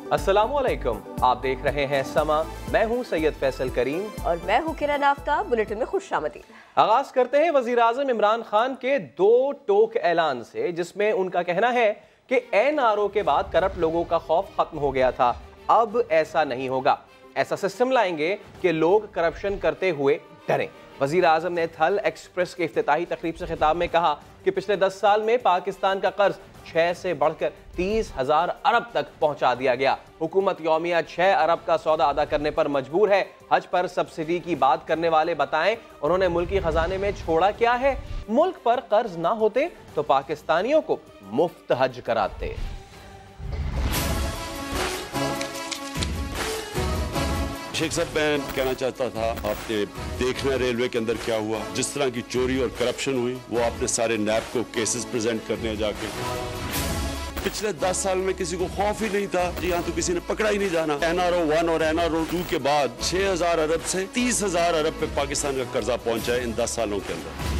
अस्सलामुअलैकुम, आप देख रहे हैं समा। मैं हूं सैयद फैसल करीम और मैं हूं किरण आफ्ताब। बुलेटिन में खुशामदीद। आगाज करते हैं वजीर आजम इमरान खान के दो टोक ऐलान से, जिसमें उनका कहना है कि NRO के बाद करप्ट लोगों का खौफ खत्म हो गया था, अब ऐसा नहीं होगा। ऐसा सिस्टम लाएंगे कि लोग करप्शन करते हुए डरें। वजीर आजम ने थल एक्सप्रेस के इफ्तिताही तकरीब से खिताब में कहा कि पिछले 10 साल में पाकिस्तान का कर्ज 6 से बढ़कर 30,000 अरब तक पहुंचा दिया गया। हुकूमत यौमिया 6 अरब का सौदा अदा करने पर मजबूर है। हज पर सब्सिडी की बात करने वाले बताएं, उन्होंने मुल्की खजाने में छोड़ा क्या है? मुल्क पर कर्ज ना होते तो पाकिस्तानियों को मुफ्त हज कराते। शेख साहब, मैं कहना चाहता था, आपने देखना रेलवे के अंदर क्या हुआ, जिस तरह की चोरी और करप्शन हुई, वो आपने सारे नैब को केसेस प्रेजेंट करने जाके। पिछले 10 साल में किसी को खौफ ही नहीं था, जी हाँ, तो किसी ने पकड़ा ही नहीं जाना। NRO 1 और NRO 2 के बाद 6,000 अरब से 30,000 अरब पे पाकिस्तान का कर्जा पहुंचा है इन 10 सालों के अंदर।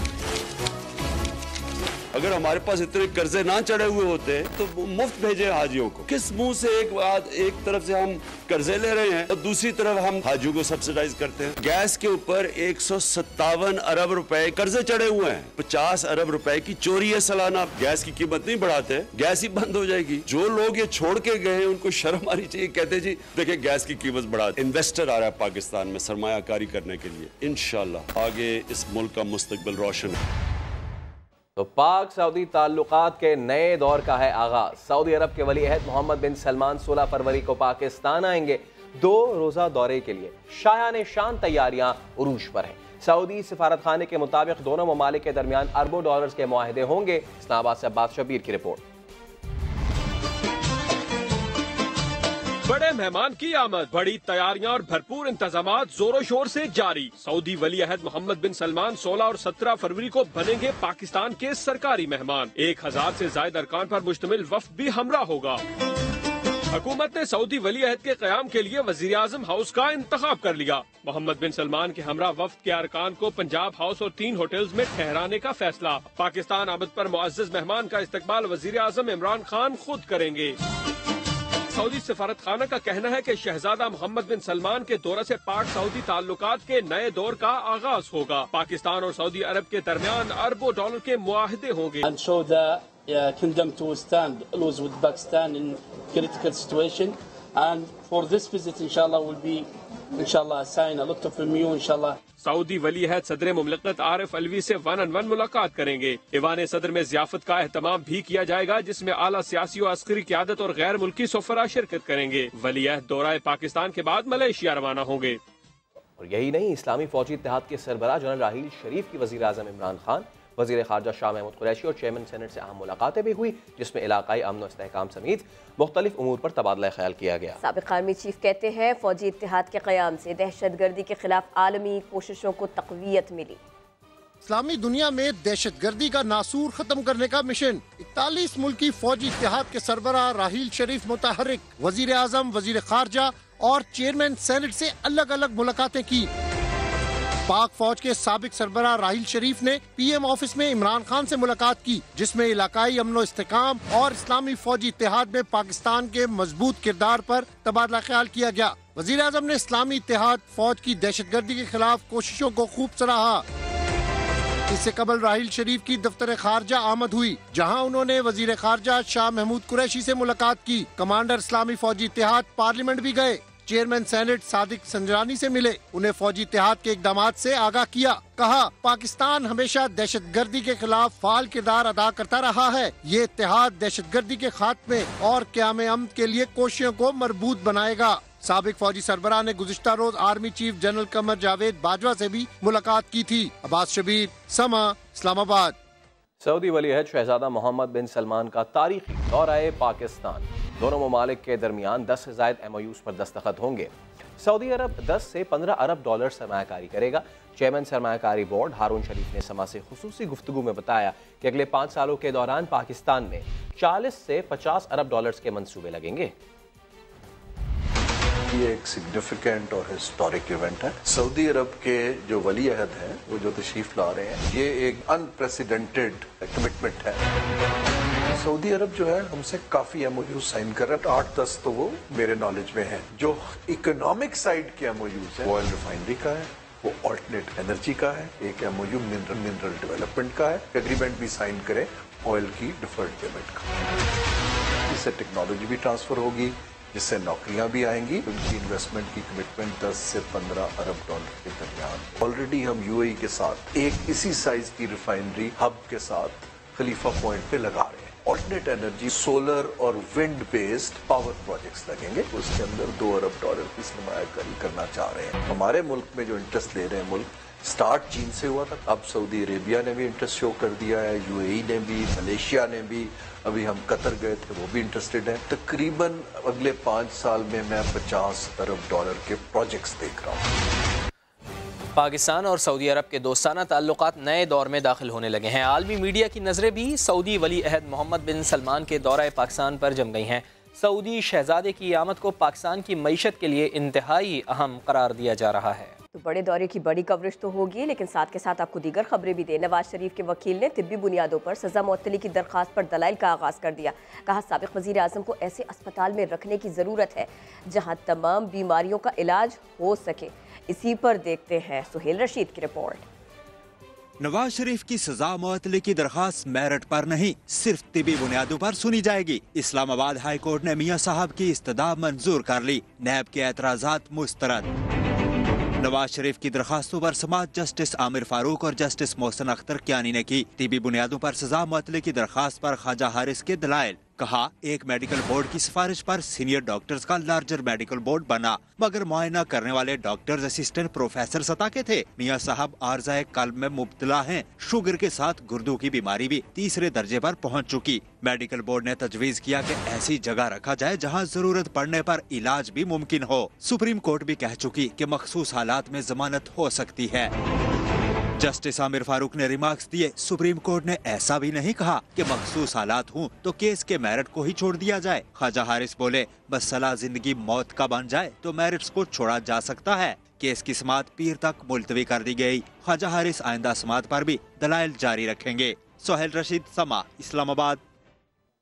अगर हमारे पास इतने कर्जे ना चढ़े हुए होते तो मुफ्त भेजे हाजियों को। किस मुंह से एक तरफ से हम कर्जे ले रहे हैं और दूसरी तरफ हम हाजियों को सब्सिडाइज करते हैं। गैस के ऊपर 157 अरब रुपए कर्जे चढ़े हुए हैं। 50 अरब रुपए की चोरी है सालाना। गैस की कीमत नहीं बढ़ाते, गैस ही बंद हो जाएगी। जो लोग ये छोड़ के गए उनको शर्म आनी चाहिए। कहते जी देखिए गैस की कीमत बढ़ा। इन्वेस्टर आ रहा है पाकिस्तान में सरमायाकारी करने के लिए। इंशाल्लाह आगे इस मुल्क का मुस्तकबिल रोशन है। तो पाक सऊदी ताल्लुकात के नए दौर का है आगाज। सऊदी अरब के वली अहद मोहम्मद बिन सलमान 16 फरवरी को पाकिस्तान आएंगे। 2 रोजा दौरे के लिए शायान शान तैयारियां उरूज पर हैं। सऊदी सिफारत खाने के मुताबिक दोनों ममालिक के दरमियान अरबों डॉलर्स के मुआहदे होंगे। इस्लामाबाद से अब्बास शबीर की रिपोर्ट। बड़े मेहमान की आमद, बड़ी तैयारियां और भरपूर इंतजामात जोरों शोर से जारी। सऊदी वली अहद मोहम्मद बिन सलमान 16 और 17 फरवरी को बनेंगे पाकिस्तान के सरकारी मेहमान। 1000 से ज्यादा अरकान पर मुश्तमिल वफ्द भी हमरा होगा। हुकूमत ने सऊदी वली अहद के क़याम के लिए वजीर आजम हाउस का इंतखाब कर लिया। मोहम्मद बिन सलमान के हमरा वफ्द के अरकान को पंजाब हाउस और 3 होटल्स में ठहराने का फैसला। पाकिस्तान आमद पर मुअज़्ज़ज़ मेहमान का इस्तकबाल वजीर आजम इमरान खान खुद करेंगे। सऊदी सिफारत खाना का कहना है कि शहजादा मोहम्मद बिन सलमान के दौरे से पाक सऊदी ताल्लुकात के नए दौर का आगाज होगा। पाकिस्तान और सऊदी अरब के दरमियान अरबों डॉलर के मुआहदे होंगे। Kingdom to stand always with Pakistan in critical situation, and for this visit inshallah will be inshallah assign a lot of you inshallah. Saudi वली अहद सदर मुमलकत आरिफ अलवी से 1-on-1 मुलाकात करेंगे। ईवान सदर में ज़ियाफत का एहतमाम भी किया जाएगा, जिसमें आला सियासी और अस्करी क़यादत और गैर मुल्की सफरा शिरकत करेंगे। वली अहद दौरा पाकिस्तान के बाद मलेशिया रवाना होंगे। और यही नहीं, इस्लामी फौजी इत्तेहाद के सरबराह जनरल राहील शरीफ की वज़ीर आज़म इमरान खान, वज़ीर ख़ारजा शाह महमूद कुरैशी और चेयरमैन सेनेट से अहम मुलाकातें भी हुई, जिसमें इलाकाई अमन और इस्तेहकाम समेत मुख्तलिफ उमूर पर तबादला ख्याल किया गया। साबिक़ आर्मी चीफ कहते हैं फौजी इत्तेहाद के क़याम से दहशतगर्दी के खिलाफ आलमी कोशिशों को तक़वियत मिली। इस्लामी दुनिया में दहशतगर्दी का नासूर खत्म करने का मिशन। 41 मुल्की फौजी इत्तेहाद के सरबराह राहील शरीफ मुतहर्रिक, वज़ीर आज़म, वज़ीर ख़ारजा और चेयरमैन सेनेट से अलग अलग मुलाकातें की। पाक फौज के साबिक सरबराह राहील शरीफ ने PM ऑफिस में इमरान खान से मुलाकात की, जिसमें इलाकाई अमन इस्तेहकाम और इस्लामी फौजी इत्तेहाद में पाकिस्तान के मजबूत किरदार पर तबादला ख्याल किया गया। वज़ीर आज़म ने इस्लामी इत्तेहाद फौज की दहशतगर्दी के खिलाफ कोशिशों को खूब सराहा। इससे कबल राहील शरीफ की दफ्तर खारजा आमद हुई, जहां उन्होंने वजीर खारजा शाह महमूद कुरैशी से मुलाकात की। कमांडर इस्लामी फौजी इत्तेहाद पार्लियामेंट भी गए। चेयरमैन सेनेट सादिक संजरानी से मिले, उन्हें फौजी इत्तेहाद के इकदामात से आगाह किया। कहा पाकिस्तान हमेशा दहशतगर्दी के खिलाफ फाल किरदार अदा करता रहा है। ये इत्तेहाद दहशतगर्दी के खात्मे और क़याम अमन के लिए कोशिशों को मजबूत बनाएगा। साबिक फौजी सरबराह ने गुज़िश्ता रोज army chief general Qamar Javed Bajwa से भी मुलाकात की थी। अब्बास शबीर, समा, इस्लामाबाद। सऊदी वली अहद शहजादा मोहम्मद बिन सलमान का तारीखी दौरा पाकिस्तान। दोनों ममालिक के दरमियान 10 से ज़ायद MOUs पर दस्तखत होंगे। सऊदी अरब 10 से 15 अरब डॉलर सरमायाकारी करेगा। चेयरमैन सरमायाकारी बोर्ड हारून शरीफ ने समा से खुसूसी गुफ्तगू में बताया कि अगले 5 सालों के दौरान पाकिस्तान में 40 से 50 अरब डॉलर्स के मंसूबे लगेंगे। ये एक सिग्निफिकेंट और हिस्टोरिक इवेंट है। सऊदी अरब के जो वली अहद हैं, वो जो तशरीफ ला रहे हैं, ये एक अनप्रेसिडेंटेड कमिटमेंट है। सऊदी अरब जो है हमसे काफी एमओयू साइन कर रहा है, 8-10 तो वो मेरे नॉलेज में है। जो इकोनॉमिक साइड के एमओयूज है, ऑयल रिफाइनरी का है, वो ऑल्टरनेट एनर्जी का है, एक एमओयू मिनरल डेवलपमेंट का है, एग्रीमेंट भी साइन करें ऑयल की डिफर्ड पेमेंट का। इससे टेक्नोलॉजी भी ट्रांसफर होगी, जिससे नौकरियां भी आएंगी। उनकी इन्वेस्टमेंट की कमिटमेंट 10 से 15 अरब डॉलर के दरमियान। ऑलरेडी हम यूएई के साथ एक इसी साइज की रिफाइनरी हब के साथ खलीफा पॉइंट पे लगा रहे हैं। ऑल्टरनेट एनर्जी, सोलर और विंड बेस्ड पावर प्रोजेक्ट्स लगेंगे, उसके अंदर 2 अरब डॉलर की सरमायाकारी करना चाह रहे हैं। हमारे मुल्क में जो इंटरेस्ट ले रहे हैं मुल्क, स्टार्ट चीन से हुआ था, अब सऊदी अरेबिया ने भी इंटरेस्ट शो कर दिया है, यूएई ने भी, मलेशिया ने भी, अभी हम कतर गए थे, वो भी इंटरेस्टेड है। तकरीबन अगले 5 साल में मैं 50 अरब डॉलर के प्रोजेक्ट्स देख रहा हूँ। पाकिस्तान और सऊदी अरब के दोस्ताना ताल्लुकात नए दौर में दाखिल होने लगे हैं। आलमी मीडिया की नज़रें भी सऊदी वली अहद मोहम्मद बिन सलमान के दौरे पाकिस्तान पर जम गई हैं। सऊदी शहजादे की आमद को पाकिस्तान की मईशत के लिए इंतहाई अहम करार दिया जा रहा है। तो बड़े दौरे की बड़ी कवरेज तो होगी, लेकिन साथ के साथ आपको दीगर खबरें भी दें। नवाज शरीफ के वकील ने तिब्बी बुनियादों पर सजा मुअत्तली की दरख्वास्त पर दलाइल का आगाज़ कर दिया। कहा, साबिक़ वज़ीर आज़म को ऐसे अस्पताल में रखने की ज़रूरत है जहाँ तमाम बीमारियों का इलाज हो सके। इसी पर देखते हैं सुहेल रशीद की रिपोर्ट। नवाज शरीफ की सजा मुअत्तली की दरखास्त मेरिट पर नहीं, सिर्फ तिबी बुनियादों पर सुनी जाएगी। इस्लामाबाद हाई कोर्ट ने मियां साहब की इस्तदा मंजूर कर ली, नैब के एतराज़ात मुस्तरद। नवाज शरीफ की दरखास्तों पर समाअत जस्टिस आमिर फारूक और जस्टिस मोहसिन अख्तर कियानी ने की। तिबी बुनियादों पर सजा मुअत्तली की दरखास्त पर ख्वाजा हारिस के दलाइल। कहा, एक मेडिकल बोर्ड की सिफारिश पर सीनियर डॉक्टर्स का लार्जर मेडिकल बोर्ड बना, मगर मुआयना करने वाले डॉक्टर्स असिस्टेंट प्रोफेसर सतह के थे। मियां साहब आर्ज़ाए कल्ब में मुब्तला हैं, शुगर के साथ गुर्दों की बीमारी भी 3रे दर्जे पर पहुंच चुकी। मेडिकल बोर्ड ने तजवीज़ किया कि ऐसी जगह रखा जाए जहां जरूरत पड़ने पर इलाज भी मुमकिन हो। सुप्रीम कोर्ट भी कह चुकी कि मखसूस हालात में जमानत हो सकती है। जस्टिस आमिर फारूक ने रिमार्क्स दिए, सुप्रीम कोर्ट ने ऐसा भी नहीं कहा कि मखसूस हालात हों तो केस के मेरिट को ही छोड़ दिया जाए। ख्वाजा हारिस बोले, बस सलाह जिंदगी मौत का बन जाए तो मेरिट्स को छोड़ा जा सकता है। केस की समाअत पीर तक मुलतवी कर दी गई। ख्वाजा हारिस आइंदा समाअत पर भी दलाइल जारी रखेंगे। सोहेल रशीद, समा, इस्लामाबाद।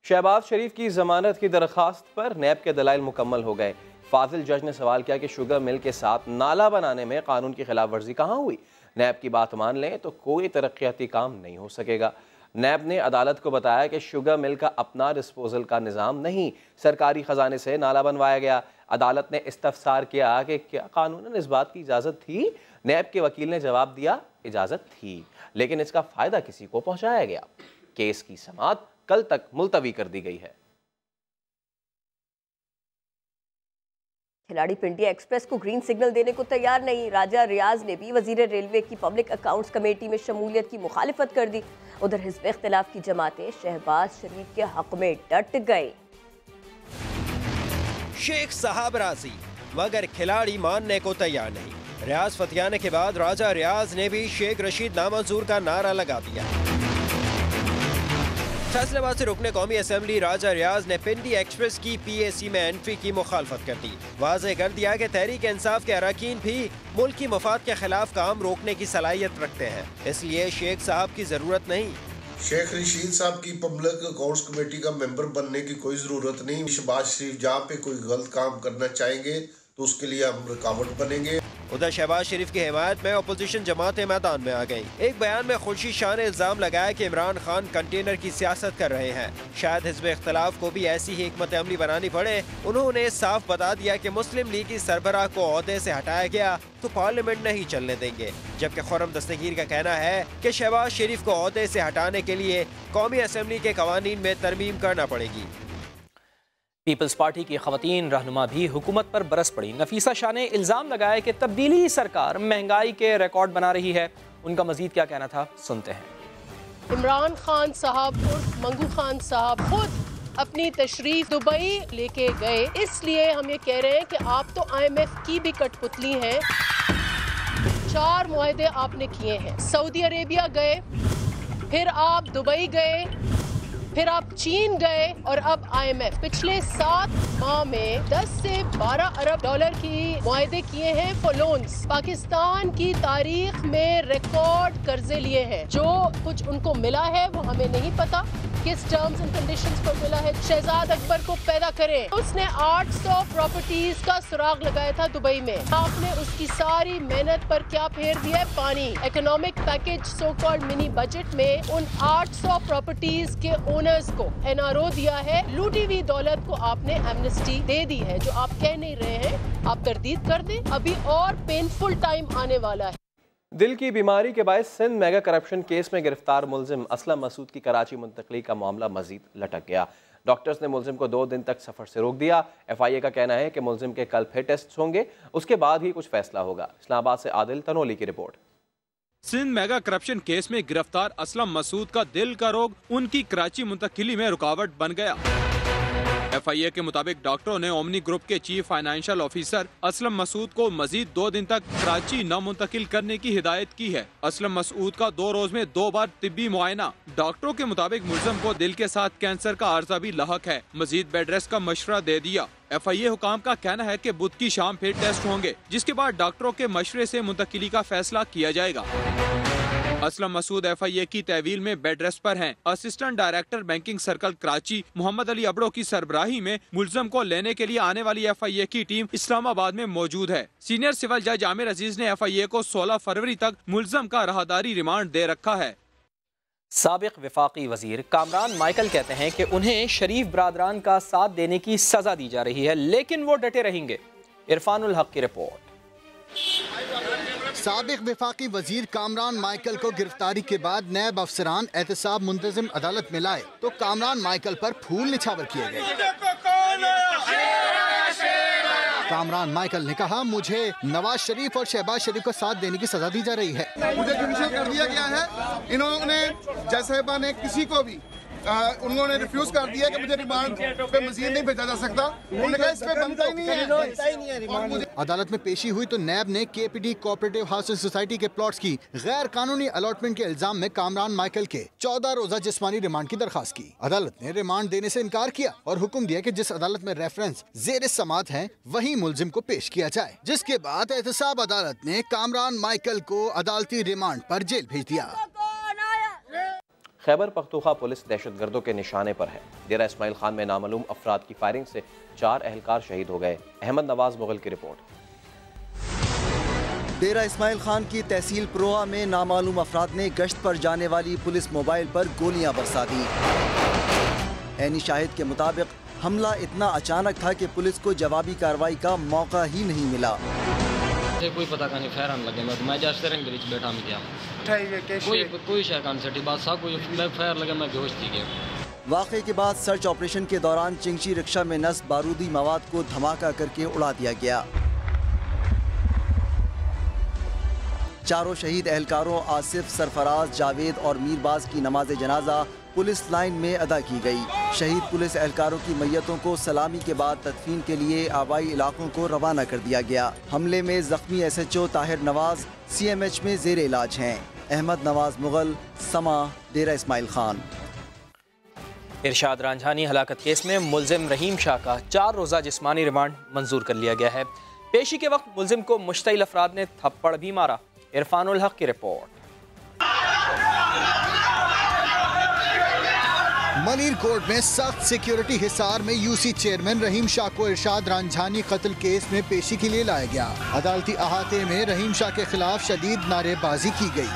शहबाज शरीफ की जमानत की दरखास्त पर नैब के दलाइल मुकम्मल हो गए। फाजिल जज ने सवाल किया कि शुगर मिल के साथ नाला बनाने में कानून की खिलाफ वर्जी कहाँ हुई। नैब की बात मान लें तो कोई तरक्याती काम नहीं हो सकेगा। नैब ने अदालत को बताया कि शुगर मिल का अपना डिस्पोजल का निज़ाम नहीं, सरकारी ख़जाने से नाला बनवाया गया। अदालत ने इस्तफसार किया कि क्या कानूनन इस बात की इजाज़त थी। नैब के वकील ने जवाब दिया, इजाज़त थी, लेकिन इसका फ़ायदा किसी को पहुँचाया गया। केस की समाअत कल तक मुलतवी कर दी गई है। खिलाड़ी पिंडिया एक्सप्रेस को ग्रीन सिग्नल देने को तैयार नहीं। राजा रियाज ने भी वजीर रेलवे की पब्लिक अकाउंट्स कमेटी में शमूलियत की मुखालिफत कर दी। उधर हिज़्ब इख्तिलाफ की जमातें शहबाज शरीफ के हक में डट गए। शेख साहब राजी, मगर खिलाड़ी मानने को तैयार नहीं। रियाज फतियाने के बाद राजा रियाज ने भी शेख रशीद नामंजूर का नारा लगा दिया। फैसलाबाद से रुकने कौमी असेंबली राजा रियाज ने पिंडी एक्सप्रेस की पीएसी में एंट्री की मुखालफत कर दी। वाज़ेह कर दिया कि तहरीक इंसाफ के अरकान भी मुल्क की मफाद के खिलाफ काम रोकने की सलाहियत रखते हैं, इसलिए शेख साहब की जरूरत नहीं। शेख रशीद साहब की पब्लिक अकाउंट्स कमेटी का मेंबर बनने की कोई जरूरत नहीं। शहबाज शरीफ जहाँ पे कोई गलत काम करना चाहेंगे तो उसके लिए हम रुकावट बनेंगे। उधर शहबाज शरीफ की हिमायत में अपोजिशन जमातें मैदान में आ गईं। एक बयान में खुर्शीद शाह ने इल्जाम लगाया कि इमरान खान कंटेनर की सियासत कर रहे हैं। शायद हिज़्ब इख्तिलाफ को भी ऐसी ही हिकमत अमली बनानी पड़े। उन्होंने साफ बता दिया कि मुस्लिम लीग की सरबराह को ओहदे से हटाया गया तो पार्लियामेंट नहीं चलने देंगे, जबकि खुर्रम दस्तगीर का कहना है कि शहबाज शरीफ को ओहदे से हटाने के लिए कौमी असेंबली के कवानीन में तरमीम करना पड़ेगी। पीपल्स पार्टी की खवातीन रहनुमा भी हुकूमत पर बरस पड़ी। नफीसा शाह ने इल्ज़ाम लगाया कि तब्दीली सरकार महंगाई के रिकॉर्ड बना रही है। उनका मजीद क्या कहना था, सुनते हैं। इमरान खान साहब और मंगू खान साहब खुद अपनी तशरीफ दुबई लेके गए, इसलिए हम ये कह रहे हैं कि आप तो IMF की भी कठपुतली हैं। 4 मुआहदे आपने किए हैं। सऊदी अरेबिया गए, फिर आप दुबई गए, फिर आप चीन गए और अब IMF। पिछले 7 माह में 10 से 12 अरब डॉलर की मुआहदे किए हैं फॉर लोन्स। पाकिस्तान की तारीख में रिकॉर्ड कर्जे लिए हैं। जो कुछ उनको मिला है वो हमें नहीं पता। किस टर्म्स एंड कंडीशंस पर मिला है, शहजाद अकबर को पैदा करें। उसने 800 प्रॉपर्टीज का सुराग लगाया था दुबई में, आपने उसकी सारी मेहनत पर क्या फेर दिया है? पानी। Economic package so called mini budget में उन 800 प्रॉपर्टीज के ओनर्स को NRO दिया है, लूटी हुई दौलत को आपने एमनेस्टी दे दी है। जो आप कह नहीं रहे हैं, आप तरदीद कर दें, अभी और पेनफुल टाइम आने वाला है। दिल की बीमारी के बायस सिंध मेगा करप्शन केस में गिरफ्तार मुलजिम असलम मसूद की कराची मुंतकली का मामला मजीद लटक गया। डॉक्टर्स ने मुलजिम को 2 दिन तक सफर से रोक दिया। FIA का कहना है कि मुलजिम के कल फिर टेस्ट होंगे, उसके बाद ही कुछ फैसला होगा। इस्लामाबाद से आदिल तनोली की report. Sindh mega corruption case में गिरफ्तार असलम मसूद का दिल का रोग उनकी कराची मुंतकिली में रुकावट बन गया। FIA के मुताबिक डॉक्टरों ने ओमनी ग्रुप के chief financial officer Aslam Masood को मजीद 2 दिन तक कराची न मुंतकिल करने की हिदायत की है। असलम मसूद का 2 रोज में 2 बार तिब्बी मुआयना। डॉक्टरों के मुताबिक मुलजिम को दिल के साथ कैंसर का आर्जा भी लाहक है। मजीद बेड रेस्ट का मशवरा दे दिया। FIA हुकाम का कहना है कि बुध की शाम फिर टेस्ट होंगे, जिसके बाद डॉक्टरों के मशवरे से मुंतकिली का फैसला किया जाएगा। असलम मसूद FIA की तहवील में बेड रेस्ट पर हैं। Assistant director banking circle Karachi Mohammad Ali Abro की सरबराही में मुलजिम को लेने के लिए आने वाली FIA की टीम इस्लामाबाद में मौजूद है। सीनियर सिविल जज आमिर अजीज ने FIA को 16 फरवरी तक मुलजिम का राहदारी रिमांड दे रखा है। साबिक वफाकी वजीर कामरान माइकल कहते हैं कि उन्हें शरीफ बरादरान का साथ देने की सजा दी जा रही है, लेकिन वो डटे रहेंगे। इरफानुल हक की रिपोर्ट। साबिक वफाकी वजीर कामरान माइकल को गिरफ्तारी के बाद नैब अफसरान एहतसाब मुंतजिम अदालत में लाए तो कामरान माइकल पर फूल निछावर किए गए। कामरान माइकल ने कहा, मुझे नवाज शरीफ और शहबाज शरीफ का साथ देने की सजा दी जा रही है। मुझे जुडिशल कर दिया गया है। इन्होंने जज साहिबा ने किसी को भी उन्होंने रिफ्यूज कर दिया कि मुझे रिमांड पे मजीद नहीं भेजा जा सकता। उन्होंने कहा इस पे बनता ही नहीं है। अदालत में पेशी हुई तो नैब ने KPD कोऑपरेटिव हाउसिंग सोसाइटी के प्लॉट्स की गैर कानूनी अलॉटमेंट के इल्जाम में कामरान माइकल के 14 रोजा जिस्मानी रिमांड की दरखास्त की। अदालत ने रिमांड देने से इनकार किया और हुक्म दिया कि जिस अदालत में रेफरेंस ज़ेर समाअत है वही मुलजिम को पेश किया जाए, जिसके बाद एहतसाब अदालत ने कामरान माइकल को अदालती रिमांड पर जेल भेज दिया। खैबर पख्तूनख्वा पुलिस दहशतगर्दों के निशाने पर है। डेरा इस्माइल खान में नामालूम अफराद की फायरिंग से 4 अहलकार शहीद हो गए। अहमद नवाज मुगल की रिपोर्ट। डेरा इस्माइल खान की तहसील प्रोआ में नामालूम अफराद ने गश्त पर जाने वाली पुलिस मोबाइल पर गोलियां बरसा दी। ऐनी शाहिद के मुताबिक हमला इतना अचानक था कि पुलिस को जवाबी कार्रवाई का मौका ही नहीं मिला। कोई पता नहीं फैरन लगे मैं जैसे रंग बीच बैठा में गया कोई शहकान से बात सा कोई मैं फैर लगे मैं बेहोश थी गया। वाक़े के बाद सर्च ऑपरेशन के दौरान चिंगशी रिक्शा में नस्ब बारूदी मवाद को धमाका करके उड़ा दिया गया। चारों शहीद एहलकारों आसिफ, सरफराज, जावेद और मीरबाज की नमाज जनाजा पुलिस लाइन में अदा की गई। शहीद पुलिस एहलकारों की मैयतों को सलामी के बाद तदफीन के लिए आबाई इलाकों को रवाना कर दिया गया। हमले में जख्मी SHO ताहिर नवाज CMH में जेर इलाज हैं। अहमद नवाज मुगल, समा, डेरा इस्माइल खान। इरशाद रांझानी हलाकत केस में मुलजिम रहीम शाह का 4 रोज़ा जिस्मानी रिमांड मंजूर कर लिया गया है। पेशी के वक्त मुलजिम को मुश्तइल अफराद ने थप्पड़ भी मारा। इरफानुल हक की रिपोर्ट। मलिर कोर्ट में सख्त सिक्योरिटी हिसार में UC चेयरमैन रहीम शाह को इरशाद रांझानी कत्ल केस में पेशी के लिए लाया गया। अदालती अहाते में रहीम शाह के खिलाफ शदीद नारेबाजी की गई।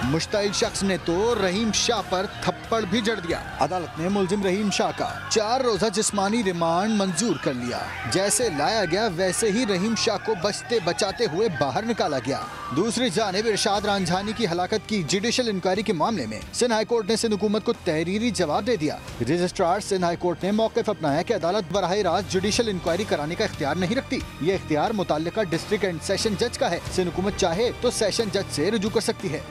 मुश्तइल शख्स ने तो रहीम शाह पर थप्पड़ भी जड़ दिया। अदालत ने मुलजिम रहीम शाह का 4 रोजा जिस्मानी रिमांड मंजूर कर लिया। जैसे लाया गया वैसे ही रहीम शाह को बचते बचाते हुए बाहर निकाला गया। दूसरी जानिब इरशाद रांझानी की हलाकत की जुडिशल इंक्वायरी के मामले में सिंध हाई कोर्ट ने सिंध हुकूमत को तहरीरी जवाब दे दिया। रजिस्ट्रार सिंध हाई कोर्ट ने मौक़िफ़ अपनाया कि अदालत बराह रास्त जुडिशल इंक्वायरी कराने का इख्तियार नहीं रखती। ये इख्तियार मुताल्लिका डिस्ट्रिक्ट एंड सेशन जज का है। सिंध हुकूमत चाहे तो सेशन जज से रुजू कर सकती है।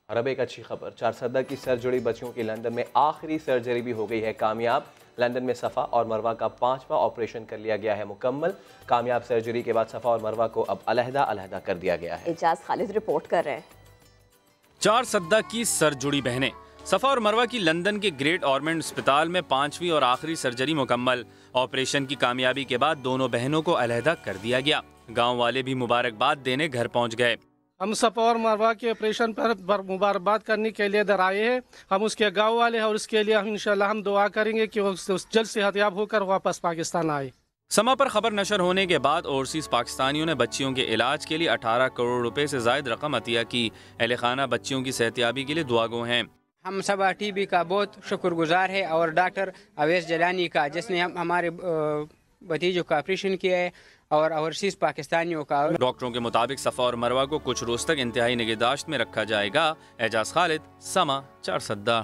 अरब एक अच्छी खबर, 4 सदा की सर जुड़ी बच्चियों की लंदन में आखिरी सर्जरी भी हो गई है कामयाब। लंदन में सफ़ा और मरवा का 5वां ऑपरेशन कर लिया गया है मुकम्मल। कामयाब सर्जरी के बाद सफ़ा और मरवा को अब अलहदा कर दिया गया है। इजाज खालिद रिपोर्ट कर रहे हैं। 4 सदा की सर जुड़ी बहनें। सफ़ा और मरवा की लंदन के ग्रेट ऑरमंड अस्पताल में 5वीं और आखिरी सर्जरी मुकम्मल। ऑपरेशन की कामयाबी के बाद दोनों बहनों को अलहदा कर दिया गया। गाँव वाले भी मुबारकबाद देने घर पहुँच गए। हम सफा और मरवा के ऑपरेशन पर मुबारकबाद करने के लिए इधर आए हैं। हम उसके गांव वाले हैं और उसके लिए हम इंशाल्लाह हम दुआ करेंगे कि वो जल्द सेहतयाब होकर वापस पाकिस्तान आए। समा पर खबर नशर होने के बाद ओवरसीज़ पाकिस्तानियों ने बच्चियों के इलाज के लिए 18 करोड़ रुपए से ज़ायद रकम अतिया की। अहले खाना बच्चियों की सेहतयाबी के लिए दुआगो हैं। हम सबा टीवी का बहुत शुक्रगुजार है और डॉक्टर अवैस जलानी का, जिसने हमारे भतीजों का ऑपरेशन किया है, और ओवरसीज़ पाकिस्तानियों का। डॉक्टरों के मुताबिक सफ़ा और मरवा को कुछ रोज़ तक इंतहाई निगहदाश्त में रखा जाएगा। एजाज खालिद, समा, 4 सद्दा।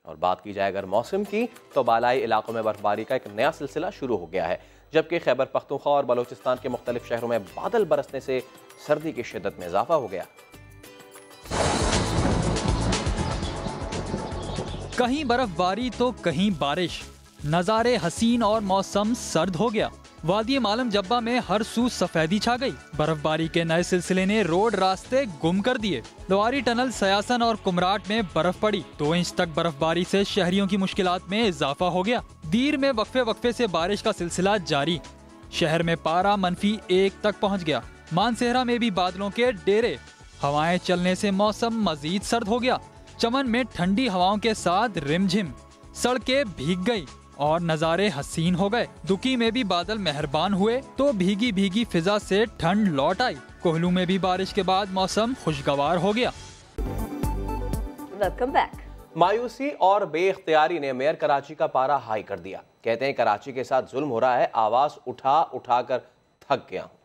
और बात की जाए अगर मौसम की, तो बालाई इलाकों में बर्फबारी का एक नया सिलसिला शुरू हो गया है, जबकि खैबर पख्तूनख्वा और बलोचिस्तान के मुख्तलिफ शहरों में बादल बरसने से सर्दी की शिद्दत में इजाफा हो गया। कहीं बर्फबारी तो कहीं बारिश, नज़ारे हसीन और मौसम सर्द हो गया। वादी मालम जब्बा में हर सू सफेदी छा गई। बर्फबारी के नए सिलसिले ने रोड रास्ते गुम कर दिए। लोहारी टनल, सयासन और कुमराट में बर्फ पड़ी। 2 इंच तक बर्फबारी से शहरियों की मुश्किलात में इजाफा हो गया। दीर में वक्फे वक्फे से बारिश का सिलसिला जारी। शहर में पारा -1 तक पहुँच गया। मानसेहरा में भी बादलों के डेरे। हवाएं चलने से मौसम मजीद सर्द हो गया। चमन में ठंडी हवाओं के साथ रिमझिम। सड़कें भीग गई और नज़ारे हसीन हो गए। दुकी में भी बादल मेहरबान हुए तो भीगी भीगी फिजा से ठंड लौट आई। कोहलू में भी बारिश के बाद मौसम खुशगवार हो गया। Welcome back. मायूसी और बेइख्तियारी ने मेयर कराची का पारा हाई कर दिया। कहते हैं कराची के साथ जुल्म हो रहा है, आवाज उठा उठा कर थक गया हूं।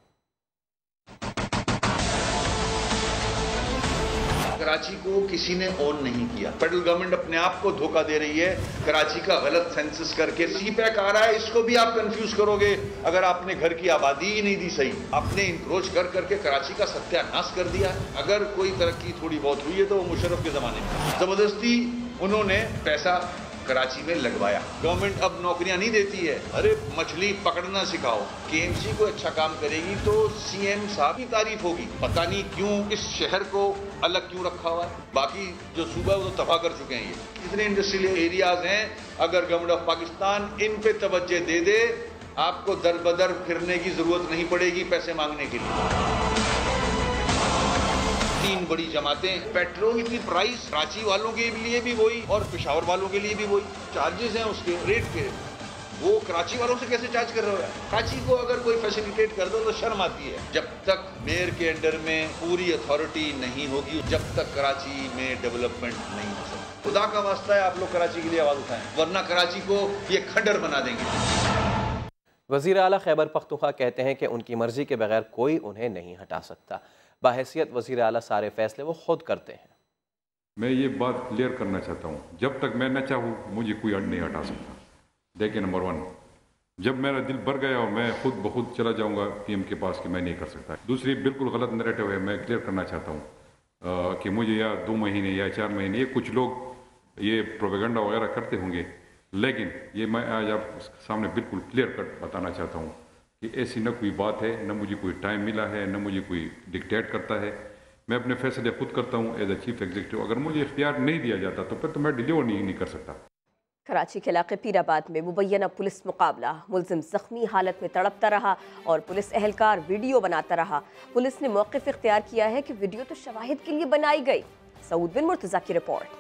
कराची को किसी ने ऑन नहीं किया। फेडरल गवर्नमेंट अपने आप को धोखा दे रही है। कराची का गलत सेंसस करके सीपैक आ रहा है, इसको भी आप कंफ्यूज करोगे अगर आपने घर की आबादी ही नहीं दी सही। आपने इंक्रोच कर करके कराची का सत्यानाश कर दिया। अगर कोई तरक्की थोड़ी बहुत हुई है तो वो मुशर्रफ के जमाने में जबरदस्ती उन्होंने पैसा कराची में लगवाया। गवर्नमेंट अब नौकरियां नहीं देती है। अरे मछली पकड़ना सिखाओ। केएमसी को अच्छा काम करेगी तो सीएम साहब की तारीफ होगी। पता नहीं क्यों इस शहर को अलग क्यों रखा हुआ है। बाकी जो सूबा है वो तो तबाह कर चुके हैं। ये कितने इंडस्ट्रियल एरियाज हैं, अगर गवर्नमेंट ऑफ पाकिस्तान इन पे तवज्जो दे दे, आपको दर बदर फिरने की जरूरत नहीं पड़ेगी पैसे मांगने के लिए। 3 बड़ी जमातें, पेट्रोल की प्राइस कराची वालों के लिए भी वही और पेशावर वालों के लिए भी वही चार्जेस हैं उसके रेट के। वो कराची वालों से कैसे चार्ज कर रहे हो? कराची को अगर कोई फैसिलिटेट कर दो तो शर्म आती है। जब तक मेयर के अंडर में पूरी अथॉरिटी नहीं होगी, जब तक कराची में डेवलपमेंट नहीं हो सकती। खुदा का वास्ता है आप लोग कराची के लिए आवाज उठाएं, वरना कराची को ये खंडर बना देंगे। वज़ीर आला खैबर पख्तूनख्वा कहते हैं कि उनकी मर्जी के बगैर कोई उन्हें नहीं हटा सकता। बाहैसियत वज़ीर आला सारे फैसले वो खुद करते हैं। मैं ये बात क्लियर करना चाहता हूँ, जब तक मैं न चाहूँ मुझे कोई नहीं हटा सकता। देखिए, नंबर 1, जब मेरा दिल भर गया और मैं खुद ब खुद चला जाऊँगा पीएम के पास कि मैं नहीं कर सकता। दूसरी बिल्कुल गलत नैरेटिव है, मैं क्लियर करना चाहता हूँ कि मुझे या 2 महीने या 4 महीने, ये कुछ लोग ये प्रोपेगेंडा वगैरह करते होंगे, लेकिन ये मैं आज आप सामने बिल्कुल क्लियर कट बताना चाहता हूँ कि ऐसी न कोई बात है, न मुझे कोई टाइम मिला है, न मुझे कोई डिक्टेट करता है। मैं अपने फैसले खुद करता हूँ एज ए चीफ एग्जीक्यूटिव। अगर मुझे इख्तियार नहीं दिया जाता तो फिर तो मैं डिलीवर नहीं कर सकता। कराची के इलाके पीराबाद में मुबैना पुलिस मुकाबला। मुलजिम जख्मी हालत में तड़पता रहा और पुलिस एहलकार वीडियो बनाता रहा। पुलिस ने मौक़िफ़ इख्तियार किया है कि वीडियो तो शवाहिद के लिए बनाई गई। सऊद बिन मुर्तज़ा की रिपोर्ट।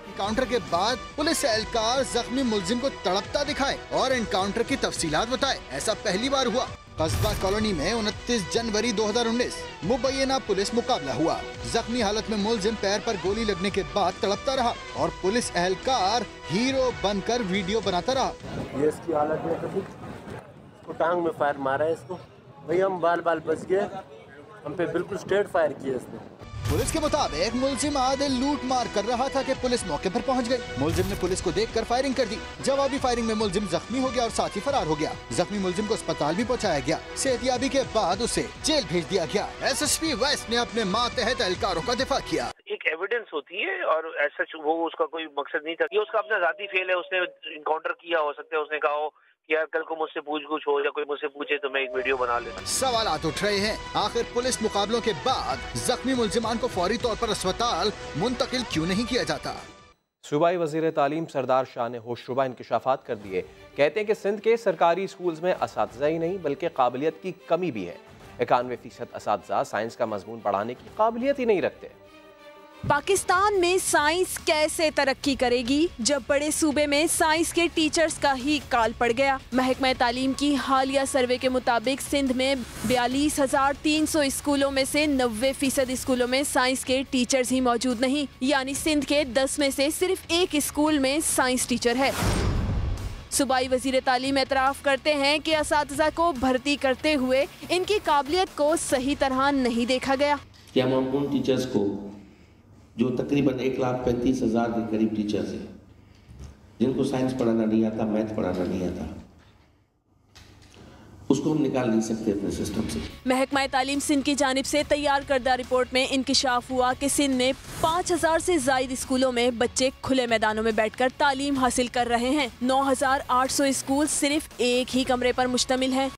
एनकाउंटर के बाद पुलिस एहलकार जख्मी मुलजिम को तड़पता दिखाए और एनकाउंटर की तफसीलात बताए। ऐसा पहली बार हुआ। कस्बा कॉलोनी में 29 जनवरी 2019 मुबैना पुलिस मुकाबला हुआ। जख्मी हालत में मुलजिम पैर पर गोली लगने के बाद तड़पता रहा और पुलिस एहलकार हीरो बनकर वीडियो बनाता रहा। ये इसकी हालत में तो इसको टांग में फायर मारा है इसको। भाई हम बाल बच गए, हम पे बिल्कुल स्ट्रेट फायर किया इसने। पुलिस के मुताबिक मुलजिम आदिल लूट मार कर रहा था कि पुलिस मौके पर पहुंच गई। मुलजिम ने पुलिस को देखकर फायरिंग कर दी। जवाबी फायरिंग में मुलजिम जख्मी हो गया और साथ ही फरार हो गया। जख्मी मुलजिम को अस्पताल भी पहुंचाया गया। सेहतियाबी के बाद उसे जेल भेज दिया गया। SSP वेस्ट ने अपने मातहत एहलकारों का दिफा किया। एक एविडेंस होती है और ऐसा वो उसका कोई मकसद नहीं था। ये उसका अपना जाती फेल है। उसने इनकाउंटर किया, हो सकता है उसने कहा हो कि यार कल को मुझसे पूछ हो या कोई मुझसे पूछे तो मैं एक वीडियो बना लेता। सवालात उठ रहे हैं, आखिर पुलिस मुकाबलों के बाद जख्मी मुलजिमान को फौरी तौर पर अस्पताल मुंतकिल क्यों नहीं किया जाता? सूबाई वज़ीर तालीम सरदार शाह ने होशरुबा इंकशाफात कर दिए। कहते हैं कि सिंध के सरकारी स्कूल्स में असातिज़ा ही नहीं बल्कि काबिलियत की कमी भी है। 91% असातिज़ा साइंस का मजमून पढ़ाने की काबिलियत ही नहीं रखते। पाकिस्तान में साइंस कैसे तरक्की करेगी जब बड़े सूबे में साइंस के टीचर्स का ही काल पड़ गया। महकमा तालीम की हालिया सर्वे के मुताबिक सिंध में 42,300 स्कूलों में से 90% स्कूलों में साइंस के टीचर्स ही मौजूद नहीं, यानी सिंध के 10 में से सिर्फ एक स्कूल में साइंस टीचर है। सूबाई वजीर तालीम एतराफ़ करते हैं कि असातिज़ा को भर्ती करते हुए इनकी काबिलियत को सही तरह नहीं देखा गया। क्या हम उन टीचर्स को जो तकरीबन 1,35,000 के करीब टीचर्स हैं जिनको साइंस पढ़ाना नहीं आता, मैथ पढ़ाना नहीं आता, उसको हम निकाल नहीं सकते अपने सिस्टम से। महकमा तालीम सिंध की जानिब से तैयार करदा रिपोर्ट में इंकिशाफ हुआ कि सिंध में 5,000 से ज़ायद स्कूलों में बच्चे खुले मैदानों में बैठकर तालीम हासिल कर रहे हैं। 9,800 स्कूल सिर्फ एक ही कमरे पर मुश्तमिल हैं।